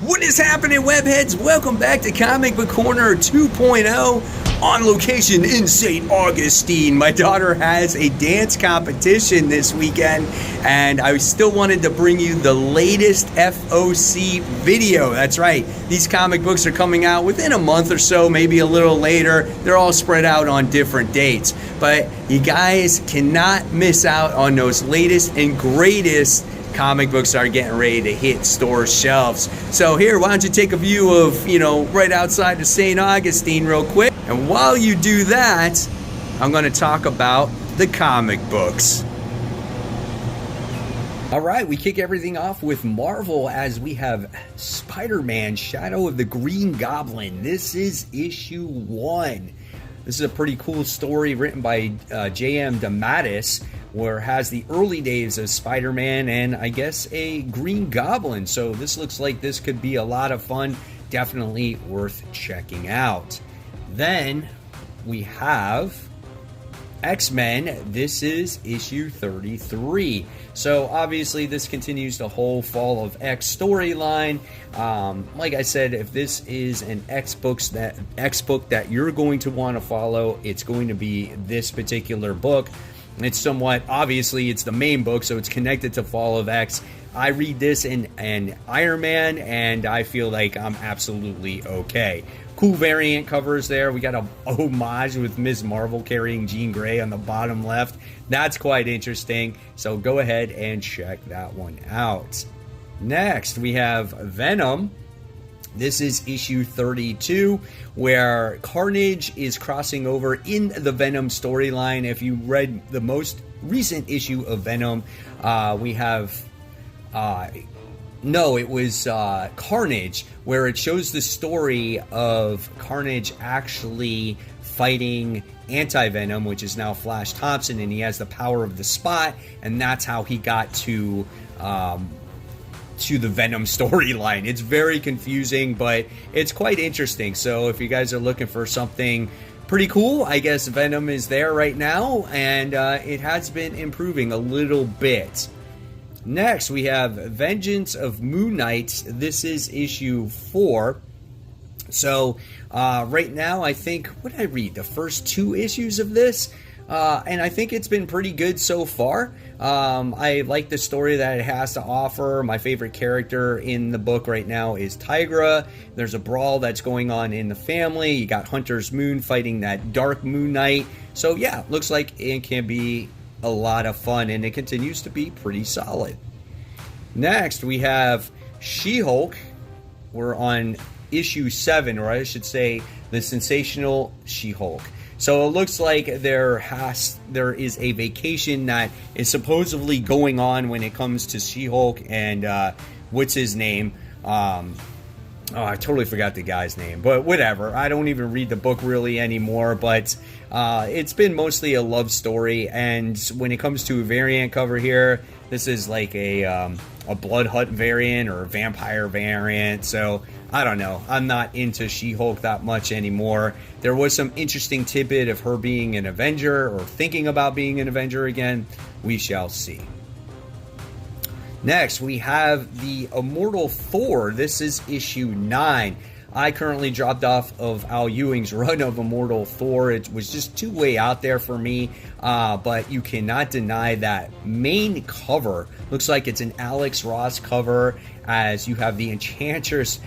What is happening, webheads? Welcome back to Comic Book Corner 2.0 on location in St. Augustine. My daughter has a dance competition this weekend, and I still wanted to bring you the latest FOC video. That's right, these comic books are coming out within a month or so, maybe a little later. They're all spread out on different dates, but you guys cannot miss out on those latest and greatest comic books are getting ready to hit store shelves. So here, why don't you take a view of, right outside of St. Augustine real quick. And while you do that, I'm going to talk about the comic books. All right, we kick everything off with Marvel as we have Spider-Man, Shadow of the Green Goblin. This is issue 1. This is a pretty cool story written by J.M. DeMatteis, where it has the early days of Spider-Man and I guess a Green Goblin. So this looks like this could be a lot of fun. Definitely worth checking out. Then we have X-Men. This is issue 33. So obviously this continues the whole Fall of X storyline. Like I said, if this is an X book that you're going to want to follow, it's going to be this particular book. It's somewhat, obviously, it's the main book, so it's connected to Fall of X. I read this in Iron Man, and I feel like I'm absolutely okay. Cool variant covers there. We got a homage with Ms. Marvel carrying Jean Grey on the bottom left. That's quite interesting, so go ahead and check that one out. Next, we have Venom. This is issue 32, where Carnage is crossing over in the Venom storyline. If you read the most recent issue of Venom, we have... it was Carnage, where it shows the story of Carnage actually fighting Anti-Venom, which is now Flash Thompson, and he has the power of the Spot, and that's how he got to the Venom storyline. It's very confusing, but it's quite interesting. So if you guys are looking for something pretty cool, I guess Venom is there right now, and it has been improving a little bit. Next, we have Vengeance of Moon Knight. This is issue 4. So right now, I think, what did I read? The first 2 issues of this? And I think it's been pretty good so far. I like the story that it has to offer. My favorite character in the book right now is Tigra. There's a brawl that's going on in the family. You got Hunter's Moon fighting that Dark Moon Knight. So yeah, looks like it can be a lot of fun, and it continues to be pretty solid. Next, we have She-Hulk. We're on issue 7, or I should say the Sensational She-Hulk. So it looks like there is a vacation that is supposedly going on when it comes to She-Hulk and what's his name? I totally forgot the guy's name, but whatever. I don't even read the book really anymore, but it's been mostly a love story. And when it comes to a variant cover here, this is like a Blood Hunt variant or a vampire variant. So I don't know. I'm not into She-Hulk that much anymore. There was some interesting tidbit of her being an Avenger or thinking about being an Avenger again. We shall see. Next, we have the Immortal Thor. This is issue 9. I currently dropped off of Al Ewing's run of Immortal Thor. It was just too way out there for me, but you cannot deny that main cover looks like it's an Alex Ross cover, as you have the Enchantress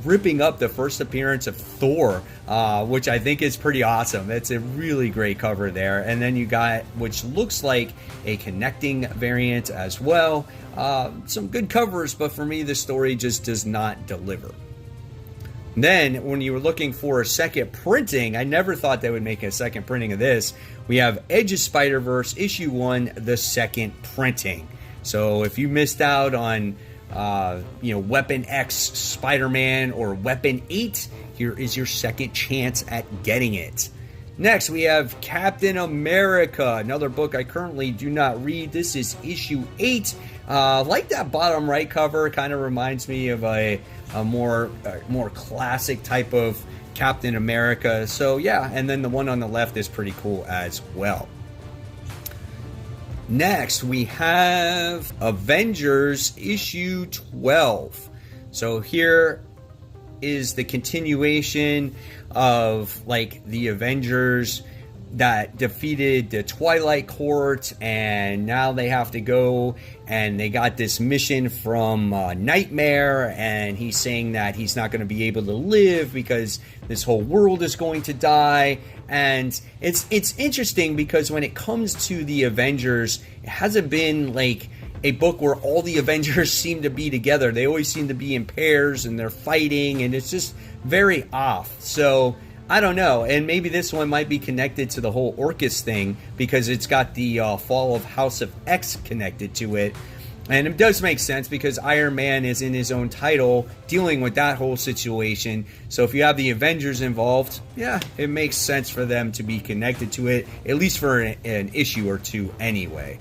ripping up the first appearance of Thor, which I think is pretty awesome. It's a really great cover there. And then you got, which looks like a connecting variant as well. Some good covers, but for me, the story just does not deliver. Then, when you were looking for a second printing, I never thought they would make a second printing of this. We have Edge of Spiderverse, issue 1, the second printing. So if you missed out on, Weapon X Spider-Man or Weapon 8, here is your second chance at getting it. Next, we have Captain America, another book I currently do not read. This is issue 8. Like that bottom right cover, kind of reminds me of a more classic type of Captain America. So yeah, and then the one on the left is pretty cool as well. Next, we have Avengers issue 12. So here is the continuation of like the Avengers that defeated the Twilight Court, and now they have to go and they got this mission from Nightmare, and he's saying that he's not going to be able to live because this whole world is going to die. And it's interesting because when it comes to the Avengers, it hasn't been like a book where all the Avengers seem to be together. They always seem to be in pairs and they're fighting, and it's just very off. So I don't know, and maybe this one might be connected to the whole Orcus thing because it's got the fall of House of X connected to it. And it does make sense because Iron Man is in his own title dealing with that whole situation. So if you have the Avengers involved, yeah, it makes sense for them to be connected to it, at least for an issue or two anyway.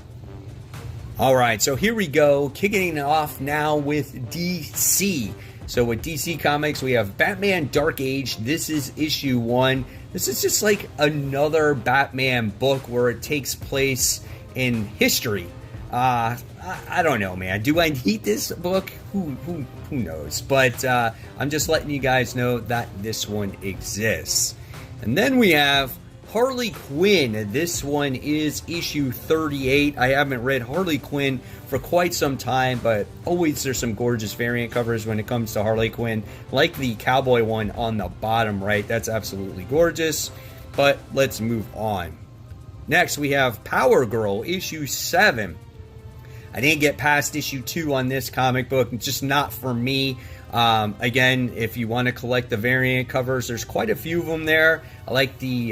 Alright, so here we go, kicking it off now with DC. So with DC Comics, we have Batman Dark Age. This is issue 1. This is just like another Batman book where it takes place in history. I don't know, man. Do I need this book? Who knows? But I'm just letting you guys know that this one exists. And then we have Harley Quinn. This one is issue 38. I haven't read Harley Quinn for quite some time, but always there's some gorgeous variant covers when it comes to Harley Quinn, like the cowboy one on the bottom right. That's absolutely gorgeous. But let's move on. Next, we have Power Girl, issue 7. I didn't get past issue 2 on this comic book. It's just not for me. Again, if you want to collect the variant covers, there's quite a few of them there. I like the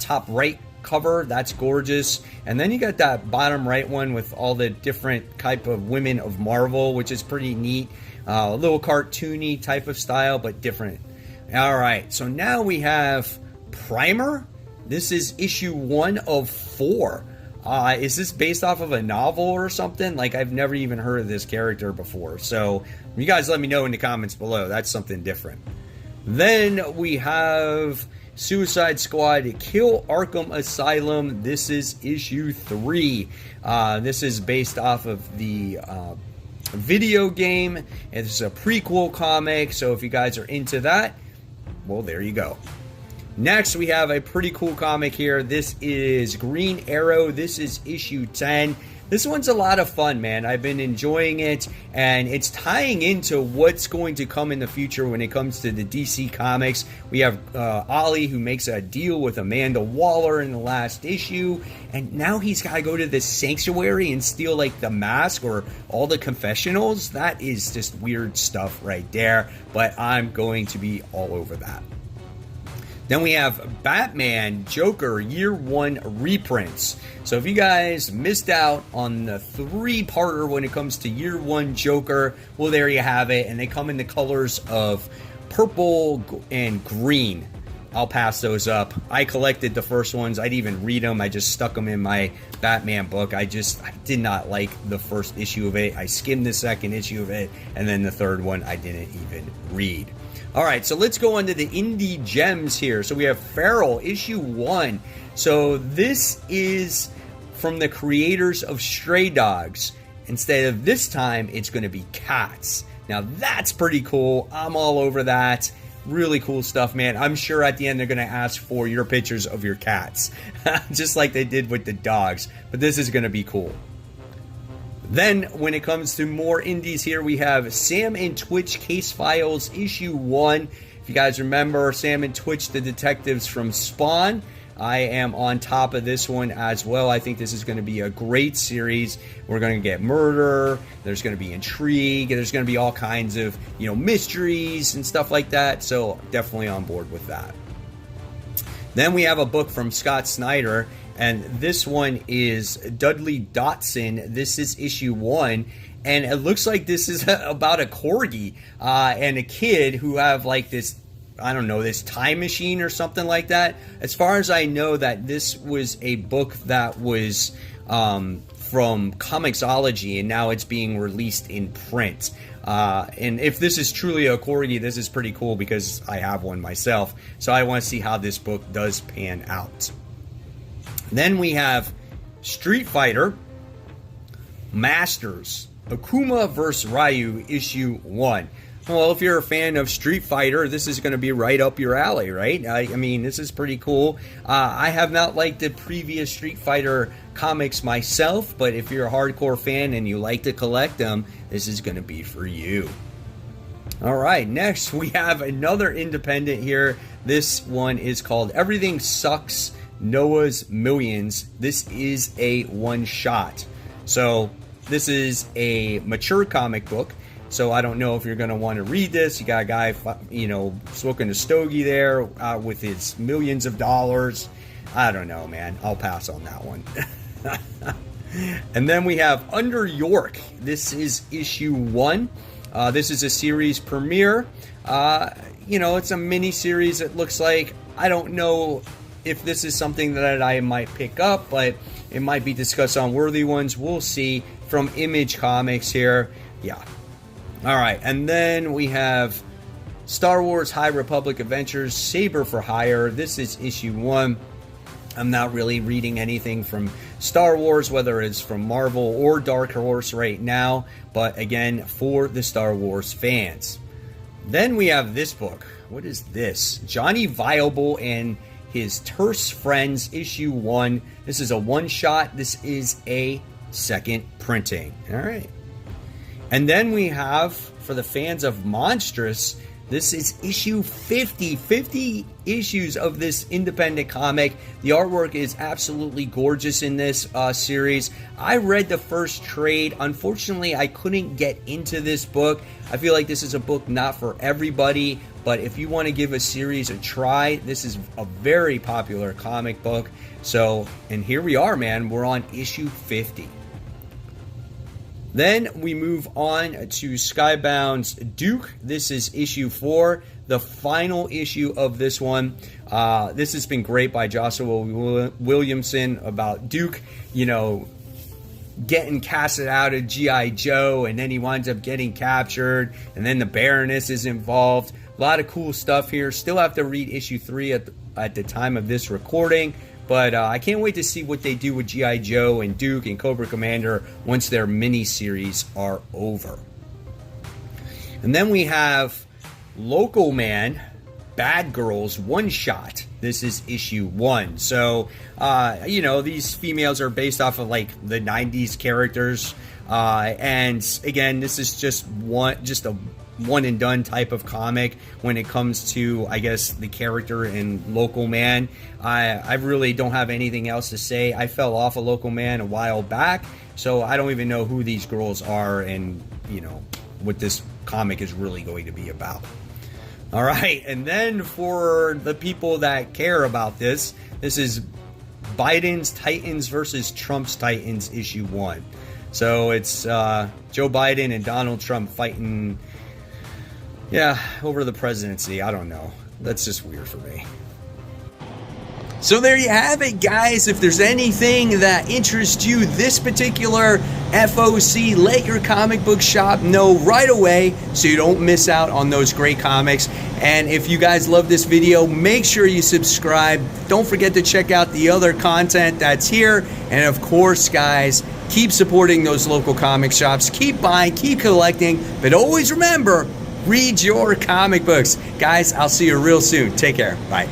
top right cover. That's gorgeous. And then you got that bottom right one with all the different type of women of Marvel, which is pretty neat. A little cartoony type of style, but different. All right, so now we have Primer. This is issue 1 of 4. Is this based off of a novel or something? Like, I've never even heard of this character before. So, you guys let me know in the comments below. That's something different. Then we have Suicide Squad Kill Arkham Asylum. This is issue 3. This is based off of the video game. It's a prequel comic. So, if you guys are into that, well, there you go. Next, we have a pretty cool comic here. This is Green Arrow. This is issue 10. This one's a lot of fun, man. I've been enjoying it, and it's tying into what's going to come in the future when it comes to the DC Comics. We have Ollie, who makes a deal with Amanda Waller in the last issue, and now he's got to go to this sanctuary and steal, like, the mask or all the confessionals. That is just weird stuff right there, but I'm going to be all over that. Then we have Batman Joker Year 1 reprints. So if you guys missed out on the 3-parter when it comes to Year 1 Joker, well, there you have it. And they come in the colors of purple and green. I'll pass those up. I collected the first ones. I didn't even read them. I just stuck them in my Batman book. I did not like the first issue of it. I skimmed the second issue of it. And then the third one I didn't even read. All right, so let's go on to the indie gems here. So we have Feral, issue 1. So this is from the creators of Stray Dogs. Instead of this time, it's going to be cats. Now, that's pretty cool. I'm all over that. Really cool stuff, man. I'm sure at the end they're going to ask for your pictures of your cats. Just like they did with the dogs. But this is going to be cool. Then, when it comes to more indies here, we have Sam and Twitch Case Files, issue 1. If you guys remember, Sam and Twitch, the detectives from Spawn, I am on top of this one as well. I think this is going to be a great series. We're going to get murder, there's going to be intrigue, there's going to be all kinds of, mysteries and stuff like that. So, definitely on board with that. Then we have a book from Scott Snyder, and this one is Dudley Doson. This is issue 1, and it looks like this is about a corgi and a kid who have like this, I don't know, this time machine or something like that. As far as I know, that this was a book that was from Comixology, and now it's being released in print. And if this is truly a corgi, this is pretty cool because I have one myself. So I want to see how this book does pan out. Then we have Street Fighter Masters, Akuma vs. Ryu, issue 1. Well, if you're a fan of Street Fighter, this is going to be right up your alley, right? I mean, this is pretty cool. I have not liked the previous Street Fighter comics myself, but if you're a hardcore fan and you like to collect them, this is going to be for you. All right, next we have another independent here. This one is called Everything Sucks, Noah's Millions. This is a one-shot. So this is a mature comic book. So I don't know if you're going to want to read this. You got a guy, smoking a stogie there with his millions of dollars. I don't know, man. I'll pass on that one. And then we have Under York. This is issue 1. This is a series premiere. It's a mini series. It looks like. I don't know if this is something that I might pick up, but it might be discussed on Worthy Ones. We'll see. From Image Comics here. Yeah. All right, and then we have Star Wars High Republic Adventures, Saber for Hire. This is issue 1. I'm not really reading anything from Star Wars, whether it's from Marvel or Dark Horse right now, but again, for the Star Wars fans. Then we have this book. What is this? Johnny Viable and His Terse Friends, issue 1. This is a one-shot. This is a second printing. All right. And then we have, for the fans of Monstrous, this is issue 50. 50 issues of this independent comic. The artwork is absolutely gorgeous in this series. I read the first trade. Unfortunately, I couldn't get into this book. I feel like this is a book not for everybody, but if you want to give a series a try, this is a very popular comic book. So, and here we are, man. We're on issue 50. Then we move on to Skybounds Duke. This is issue 4, the final issue of this one. This has been great by Joshua Williamson about Duke, getting casted out of G.I. Joe, and then he winds up getting captured, and then the Baroness is involved. A lot of cool stuff here. Still have to read issue 3 at the time of this recording. But I can't wait to see what they do with G.I. Joe and Duke and Cobra Commander once their mini-series are over. And then we have Local Man, Bad Girls one-shot. This is issue 1. So, these females are based off of, like, the 90s characters. And, again, this is just a one-and-done type of comic when it comes to, I guess, the character in Local Man. I really don't have anything else to say. I fell off of Local Man a while back, so I don't even know who these girls are and, what this comic is really going to be about. All right, and then for the people that care about this is Biden's Titans versus Trump's Titans, issue 1. So it's Joe Biden and Donald Trump fighting, over the presidency. I don't know. That's just weird for me. So there you have it, guys. If there's anything that interests you, this particular FOC, let your comic book shop know right away so you don't miss out on those great comics. And if you guys love this video, make sure you subscribe. Don't forget to check out the other content that's here. And of course, guys, keep supporting those local comic shops. Keep buying, keep collecting, but always remember, read your comic books. Guys, I'll see you real soon. Take care. Bye.